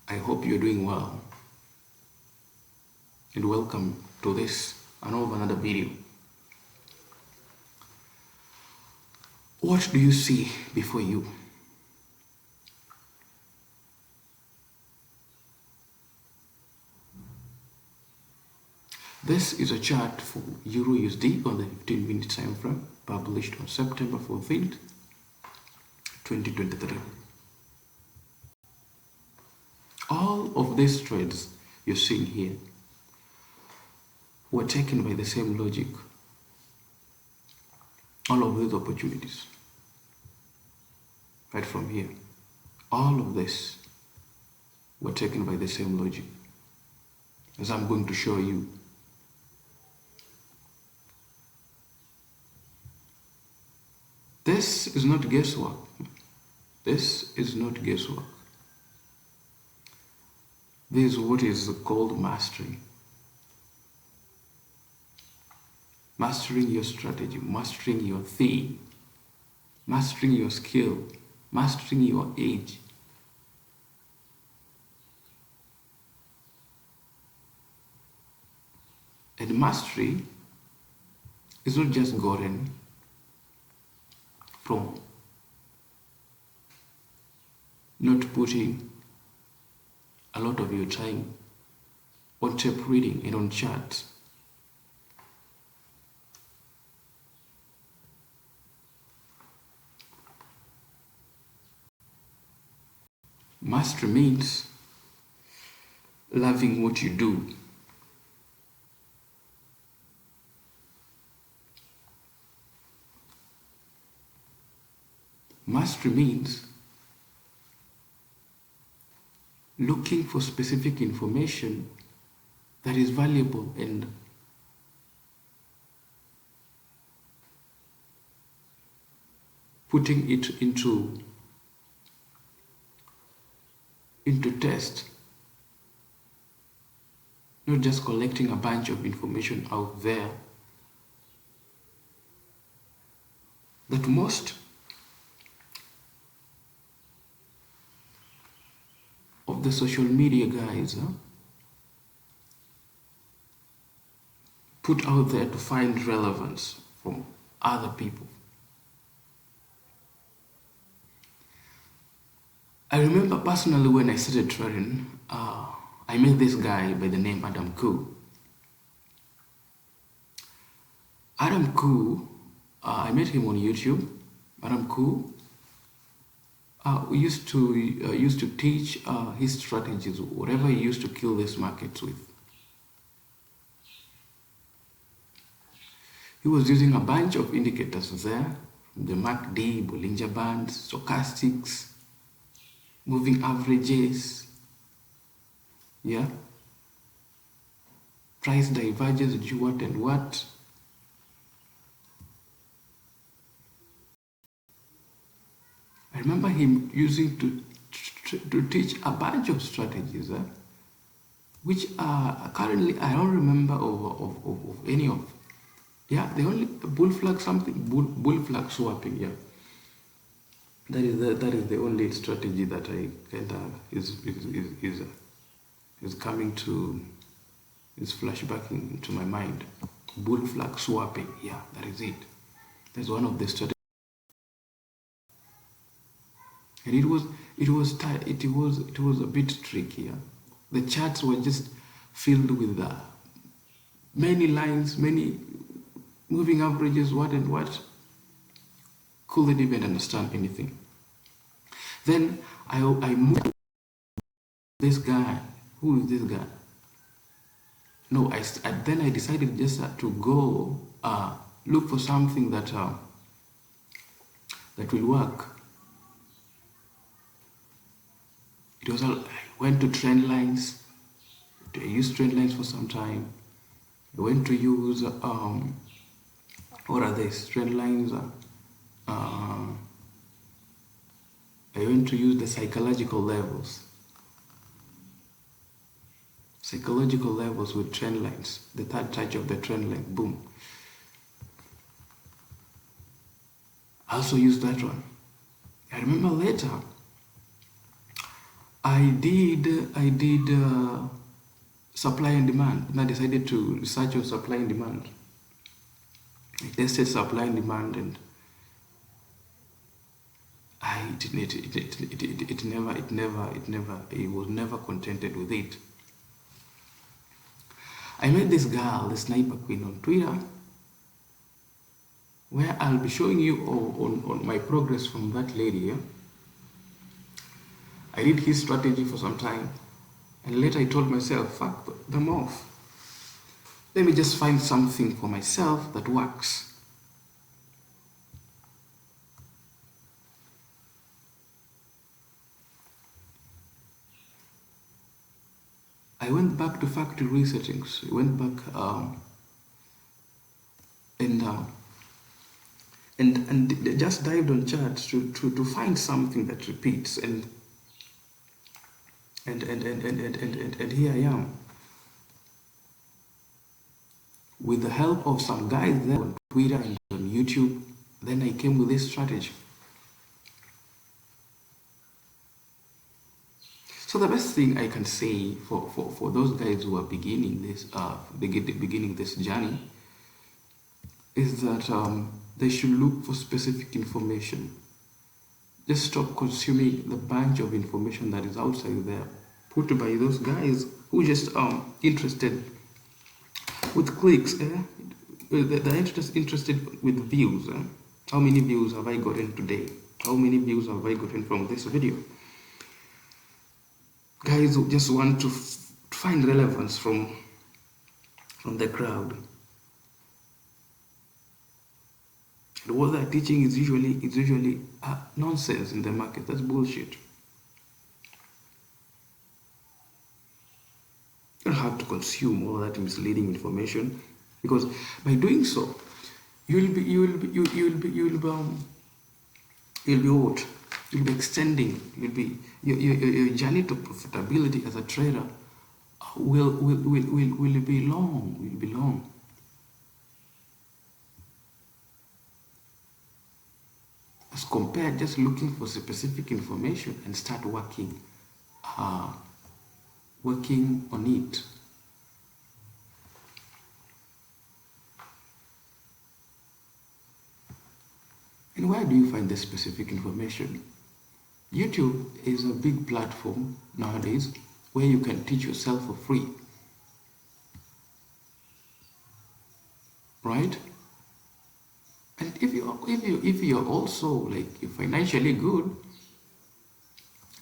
I hope you're doing well, and welcome to this another video. What do you see before you? This is a chart for Euro USD on the 15-minute time frame, published on September 14th, 2023. All of these trades you're seeing here were taken by the same logic. All of these opportunities, right from here, all of this were taken by the same logic, as I'm going to show you. This is not guesswork. This is not guesswork. This is what is called mastery. Mastering your strategy, mastering your theme, mastering your skill, mastering your age. And mastery is not just gotten from not putting a lot of your time on tape reading and on charts. Mastery means loving what you do. Mastery means looking for specific information that is valuable and putting it into test, not just collecting a bunch of information out there that most of the social media guys put out there to find relevance from other people. I remember personally when I started trading, I met this guy by the name Adam Koo. Adam Koo, I met him on YouTube. Adam Koo used to teach his strategies, whatever he used to kill this markets with. He was using a bunch of indicators there, the MACD, Bollinger Bands, stochastics, moving averages, price divergence, do what and what. I remember him using to teach a bunch of strategies, which currently I don't remember of any of. The only bull flag bull flag swapping, That is the only strategy that I kind of is coming to, is flashbacking into my mind. Bull flag swapping, that is it. That's one of the strategies. And it was a bit tricky. The charts were just filled with many lines, many moving averages, what and what. Couldn't even understand anything. Then I moved this guy. Who is this guy? No, then I decided just to go look for something that will work. I went to trend lines. I used trend lines for some time. I went to use what are these trend lines? I went to use the psychological levels. Psychological levels with trend lines. The third touch of the trend line. Boom. I also used that one. I remember later, I did supply and demand, and I decided to research on supply and demand. I tested supply and demand, and I was never contented with it. I met this girl, the Sniper Queen, on Twitter, where I'll be showing you on my progress from that lady. Yeah? I did his strategy for some time, and later I told myself, fuck them off. Let me just find something for myself that works. I went back to factory resettings. I went back and just dived on charts to find something that repeats, and here I am with the help of some guys there on Twitter and on YouTube. Then I came with this strategy. So the best thing I can say for those guys who are beginning this journey is that they should look for specific information. Just stop consuming the bunch of information that is outside there, put by those guys who just interested with clicks. They're interested with views. How many views have I gotten today? How many views have I gotten from this video? Guys who just want to find relevance from the crowd. And what they're teaching is usually nonsense in the market. That's bullshit. You don't have to consume all that misleading information, because by doing so, you'll be extending. Your journey to profitability as a trader will be long. As compared just looking for specific information and start working on it. And where do you find this specific information? YouTube is a big platform nowadays where you can teach yourself for free, right? And if you're also like you're financially good,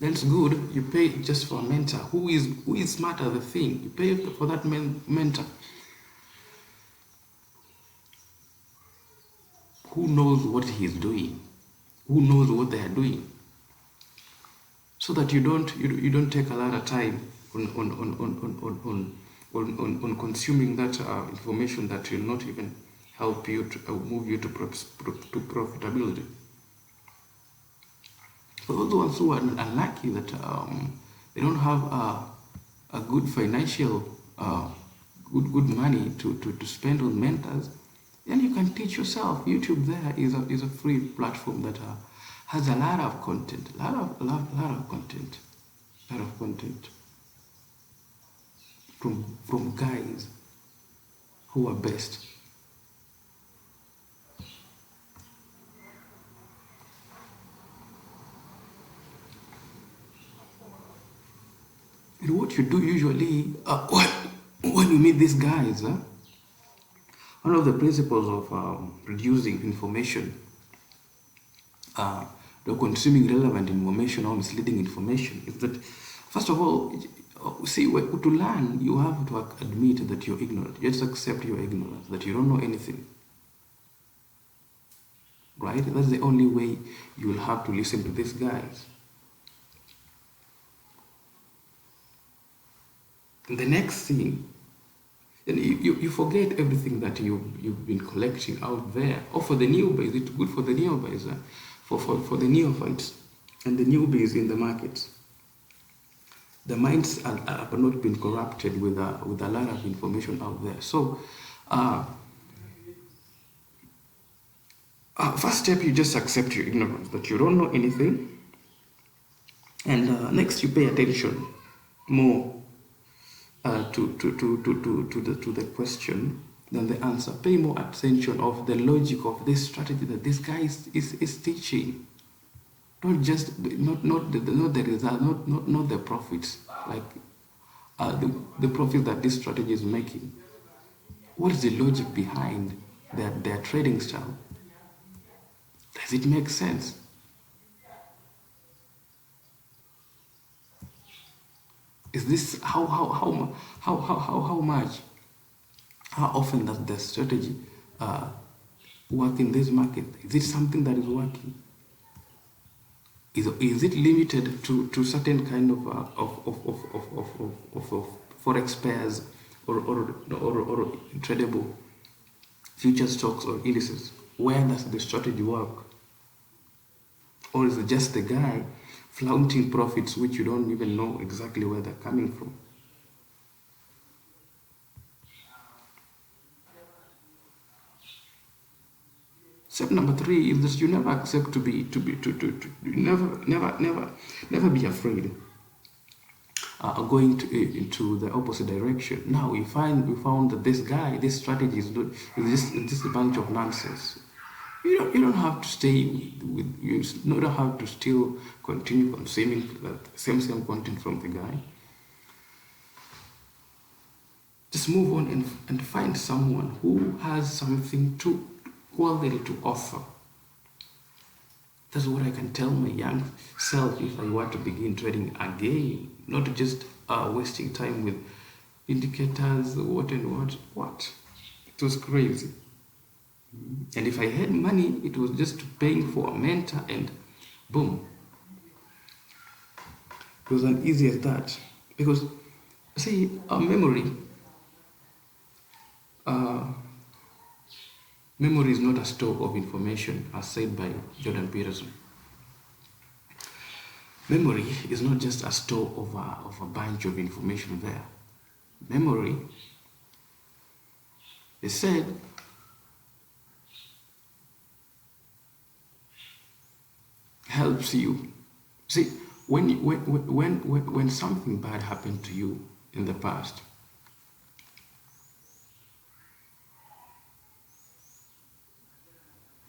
that's good. You pay just for a mentor who is smart at the thing. You pay for that mentor who knows what he's doing, who knows what they are doing, so that you don't take a lot of time on consuming that information that will not even help you to move you to profitability. For those ones who are unlucky that they don't have a good financial good money to spend on mentors, then you can teach yourself. YouTube there is a free platform that has a lot of content, a lot of content from guys who are best. And what you do usually when you meet these guys, one of the principles of producing information, consuming relevant information or misleading information, is that first of all, see, to learn, you have to admit that you're ignorant. You just accept your ignorance, that you don't know anything. Right? That's the only way you will have to listen to these guys. And the next thing, and you forget everything that you've been collecting out there. Or for the newbies, it's good for the newbies, for the neophytes and the newbies in the market. The minds have not been corrupted with a lot of information out there. So, first step, you just accept your ignorance, that you don't know anything. And next, you pay attention more to the question than the answer. Pay more attention of the logic of this strategy that this guy is teaching. Not just not the result, not the profits, like the profit that this strategy is making. What is the logic behind their trading style? Does it make sense? Is this how much, how often does the strategy work in this market? Is it something that is working? Is it limited to certain kind of forex pairs or tradable future stocks or indices? Where does the strategy work? Or is it just the guy flaunting profits which you don't even know exactly where they're coming from? Step number 3 is that you never accept to never be afraid going into the opposite direction. Now we found that this guy, this strategy is just a bunch of nonsense. You don't have to stay with you don't have to still continue consuming the same content from the guy. Just move on and find someone who has something to quality to offer. That's what I can tell my young self if I want to begin trading again, not just wasting time with indicators, what and what. It was crazy. And if I had money, it was just paying for a mentor and boom. It was as easy as that. Because, see, memory is not a store of information, as said by Jordan Peterson. Memory is not just a store of a bunch of information there. Memory, they said, helps you. See, when something bad happened to you in the past,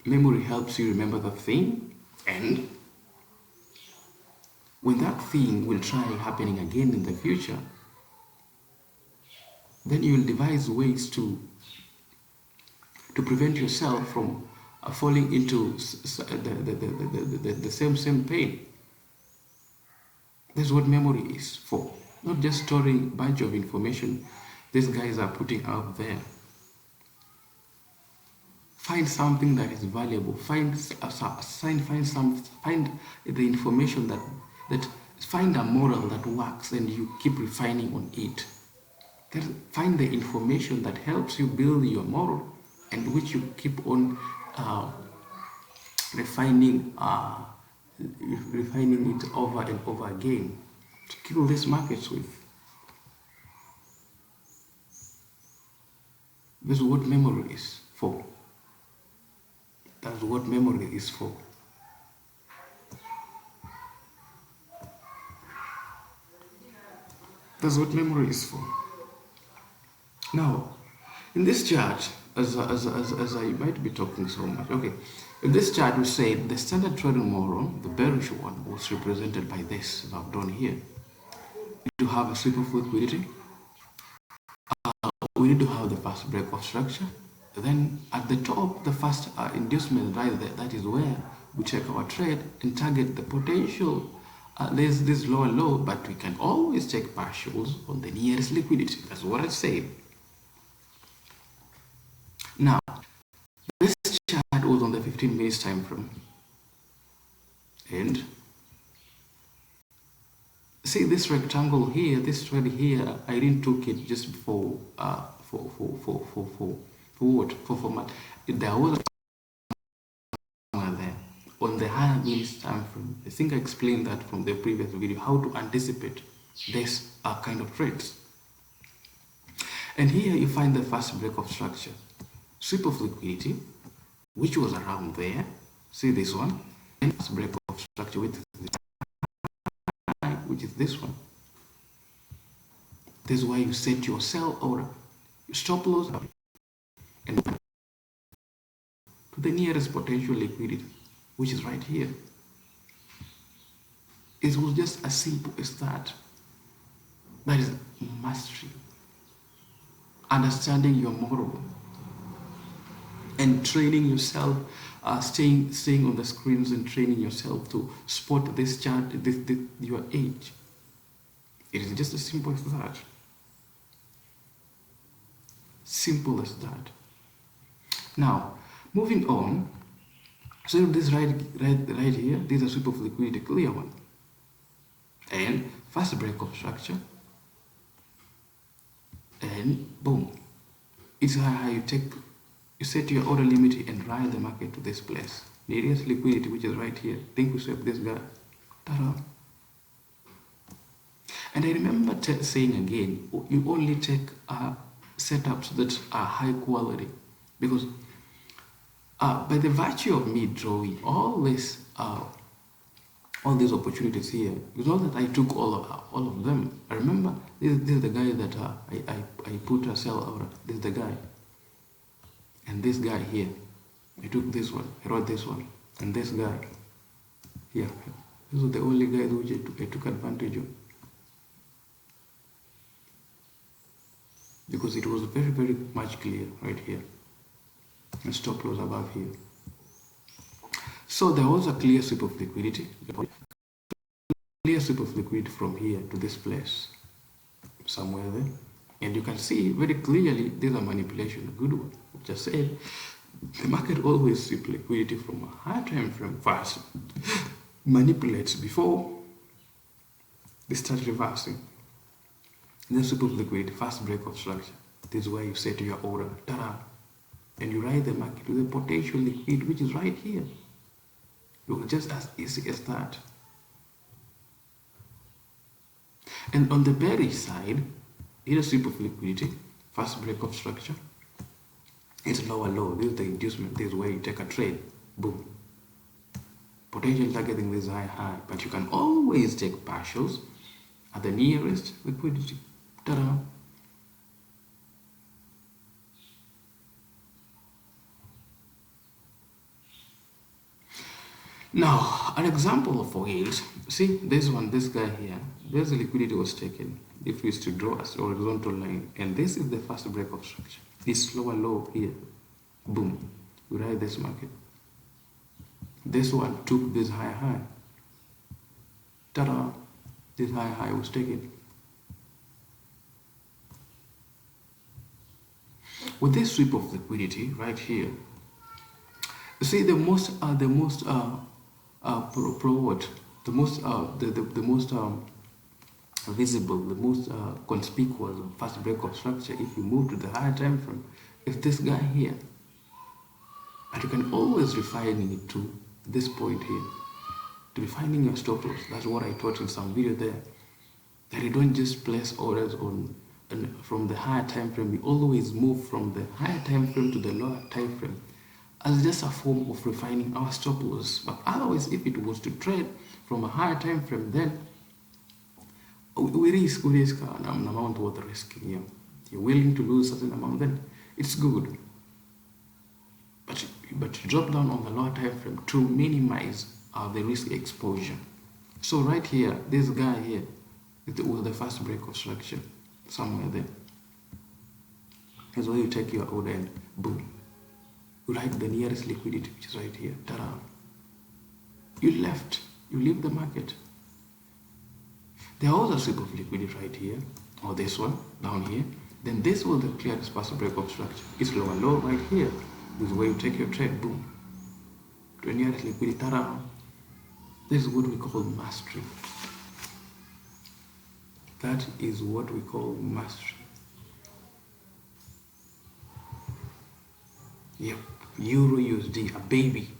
memory helps you remember the thing, and when that thing will try happening again in the future, then you will devise ways to prevent yourself from falling into the same pain. That's what memory is for. Not just storing a bunch of information these guys are putting out there. Find something that is valuable. Find the information that find a model that works, and you keep refining on it. Find the information that helps you build your model, and which you keep on refining it over and over again to kill these markets with. This is what memory is for. That's what memory is for. That's what memory is for. Now, in this chart, as I might be talking so much, okay, in this chart we say the standard trading model, the bearish one, was represented by this that I've done here. We need to have a sweep of liquidity. We need to have the first break of structure. Then at the top, the first inducement right there, that is where we take our trade and target the potential. There's this lower low, but we can always take partials on the nearest liquidity. That's what I said. Now, this chart was on the 15 minutes time frame. And see this rectangle here, this trade here, I didn't took it just for format. There was there on the higher minutes time frame. I think I explained that from the previous video, how to anticipate this kind of trades. And here you find the first break of structure, sweep of liquidity, which was around there. See this one, and first break of structure with which is this one. This is why you set your sell order, your stop loss, and to the nearest potential liquidity, which is right here. It was just as simple as that. That is mastery. Understanding your model and training yourself, staying on the screens and training yourself to spot this chart, your age. It is just as simple as that. Simple as that. Now, moving on. So this right here, this is a sweep of liquidity, clear one. And fast break of structure. And boom. It's how you set your order limit and ride the market to this place. Nearest liquidity, which is right here. Think we sweep this guy. Ta-da. And I remember saying again, you only take setups that are high quality, because by the virtue of me drawing all these opportunities here, it's not that I took all of them. I remember this is the guy that I put a sell order. This is the guy, and this guy here. I took this one. I wrote this one, and this guy here. This was the only guy which I took advantage of, because it was very, very much clear right here. And stop loss above here. So there was a clear sweep of liquidity. Clear sweep of liquidity from here to this place, somewhere there. And you can see very clearly there's a manipulation, a good one. Just said the market always sweep liquidity from a higher time frame first, manipulates before they start reversing. Then sweep of liquidity, fast break of structure. This is where you set your order. Ta-da! And you ride the market with a potential liquidity, which is right here. Look, just as easy as that. And on the bearish side, either sweep of liquidity, fast break of structure, it's lower low. This is the inducement. This is where you take a trade. Boom. Potential targeting this high, but you can always take partials at the nearest liquidity. Ta-da! Now, an example for yields. See, this guy here, there's the liquidity was taken. If we used to draw a horizontal line, and this is the first break of structure. This lower low here, boom, we ride this market. This one took this high. Ta-da! This high was taken. With this sweep of liquidity right here, you see the most visible, the most conspicuous fast break of structure, if you move to the higher time frame, is this guy here. But you can always refine it to this point here, to refining your stop loss. That's what I taught in some video there, that you don't just place orders on from the higher time frame. You always move from the higher time frame to the lower time frame, as just a form of refining our stop loss. But otherwise, if it was to trade from a higher time frame, then we risk an amount worth risking. Yeah. You're willing to lose a certain amount, then it's good. But you drop down on the lower time frame to minimize the risk exposure. So right here, this guy here, it was the first break of structure, somewhere there. That's where you take your order and boom, you ride the nearest liquidity, which is right here. Ta-da! You leave the market. There was a sweep of liquidity right here, or this one down here. Then this was the clearest first break of structure. It's lower low right here. This is where you take your trade, boom, to the nearest liquidity. Ta-da! This is what we call mastery. That is what we call mastery. Yep, Euro USD, a baby.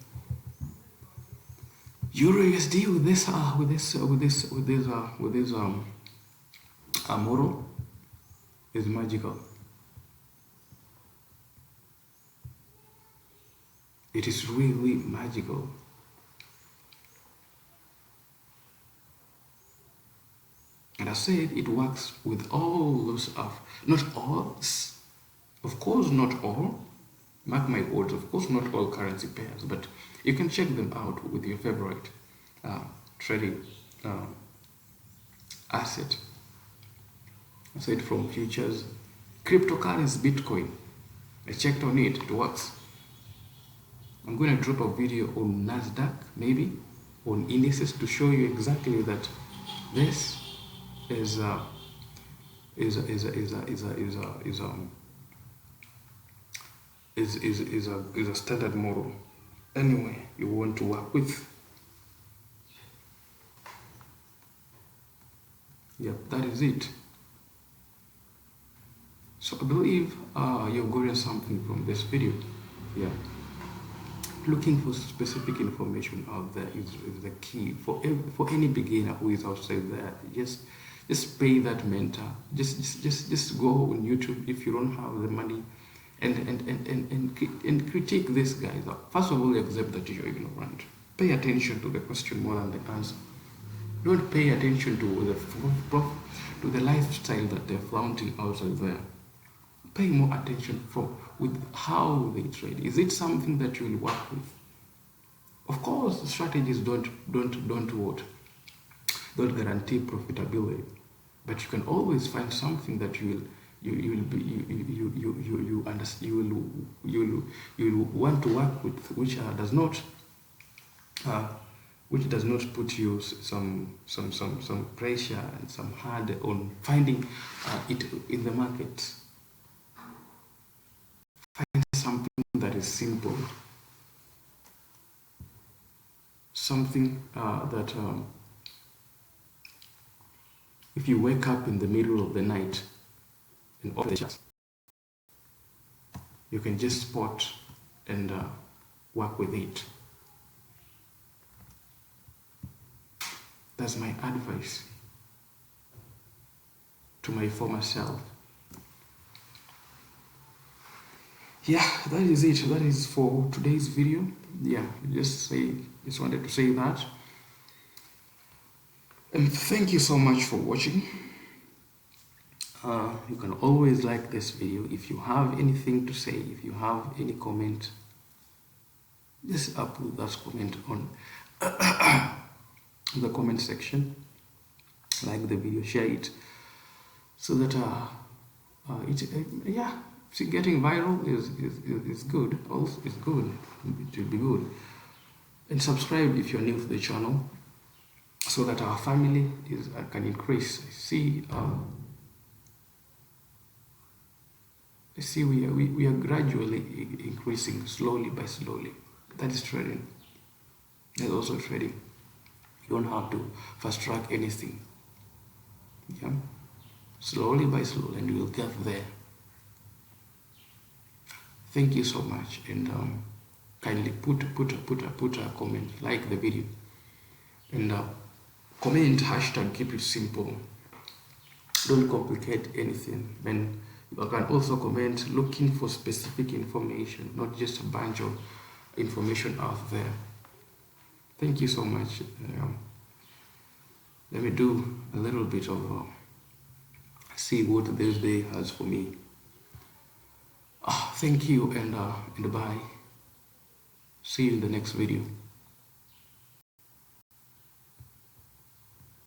Euro USD with this model is magical. It is really magical. said, it works with all those of, not all, of course not all, mark my words, of course not all currency pairs, but you can check them out with your favorite trading asset. Aside from futures, cryptocurrency, Bitcoin, I checked on it, it works. I'm going to drop a video on NASDAQ, maybe, on indices to show you exactly that this is a standard model anyway you want to work with. Yep, that is it. So I believe you're getting something from this video. Yeah, looking for specific information out there is the key for any beginner who is outside there. Just pay that mentor. Just go on YouTube if you don't have the money, and critique this guy. First of all, accept that you're ignorant. Pay attention to the question more than the answer. Don't pay attention to the lifestyle that they're flaunting outside there. Pay more attention with how they trade. Is it something that you will work with? Of course, the strategies don't guarantee profitability, but you can always find something that you will want to work with, which does not put you some pressure and some hard on finding it in the market. Find something that is simple, something that if you wake up in the middle of the night and open the chart, you can just spot and work with it. That's my advice to my former self. Yeah, that is it. That is for today's video. Yeah, just wanted to say that. And thank you so much for watching. You can always like this video. If you have anything to say, if you have any comment, just upload that comment on the comment section. Like the video, share it, so that see, getting viral is good. Also, it's good. It will be good. And subscribe if you're new to the channel, so that our family can increase. See, we are gradually increasing, slowly by slowly. That is trading. There's also trading. You don't have to fast track anything. Yeah, slowly by slowly, and you will get there. Thank you so much, and kindly put a comment, like the video, and comment hashtag, keep it simple. Don't complicate anything. Then you can also comment looking for specific information, not just a bunch of information out there. Thank you so much. Let me do a little bit of see what this day has for me. Thank you, and bye. See you in the next video.